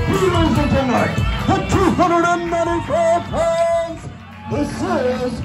Ladies and tonight, at 294 pounds, this is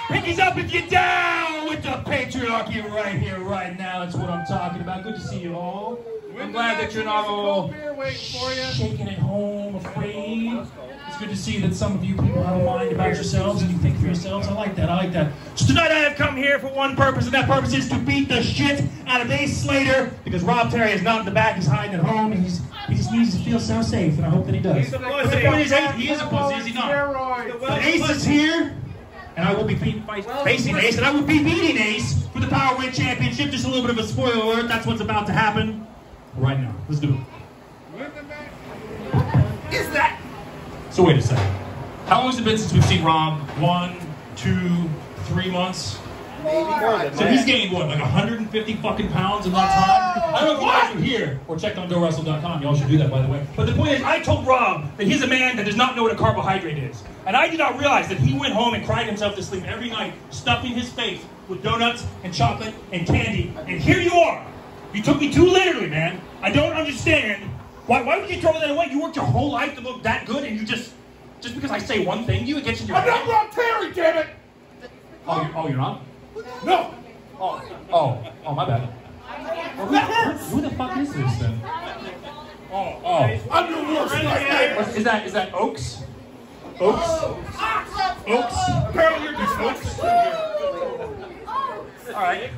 Pinkies up if you're down with the patriarchy right here, right now. That's what I'm talking about. Good to see you all. I'm glad that you're not all shaking at home, afraid. It's good to see that some of you people have a mind about yourselves and you think for yourselves. I like that, I like that. So tonight I have come here for one purpose, and that purpose is to beat the shit out of Ace Slater, because Rob Terry is not in the back, he's hiding at home, and he just needs to feel so safe, and I hope that he does. But the point is, he is a pussy, is he not? But Ace is here, and I will be facing Ace, and I will be beating Ace for the PowerWeight Championship. Just a little bit of a spoiler alert, that's what's about to happen right now. Let's do it. Is that? So wait a second. How long has it been since we've seen Rob? 1, 2, 3 months? Maybe. So he's gained what, like 150 fucking pounds in that time? I don't know if you guys are here or checked on GoWrestle.com. Y'all should do that, by the way. But the point is, I told Rob that he's a man that does not know what a carbohydrate is. And I did not realize that he went home and cried himself to sleep every night, stuffing his face with donuts and chocolate and candy. And here you are. You took me too literally, man. I don't understand. Why would you throw that away? You worked your whole life to look that good, and you just because I say one thing, you get in your head. I'm not Rob Terry, damn it! Oh, you're not? No! Oh, my bad. Who the fuck is this then? Oh. I'm your worst nightmare! Is that Oaks? Oaks? Apparently you're just Oaks. All right.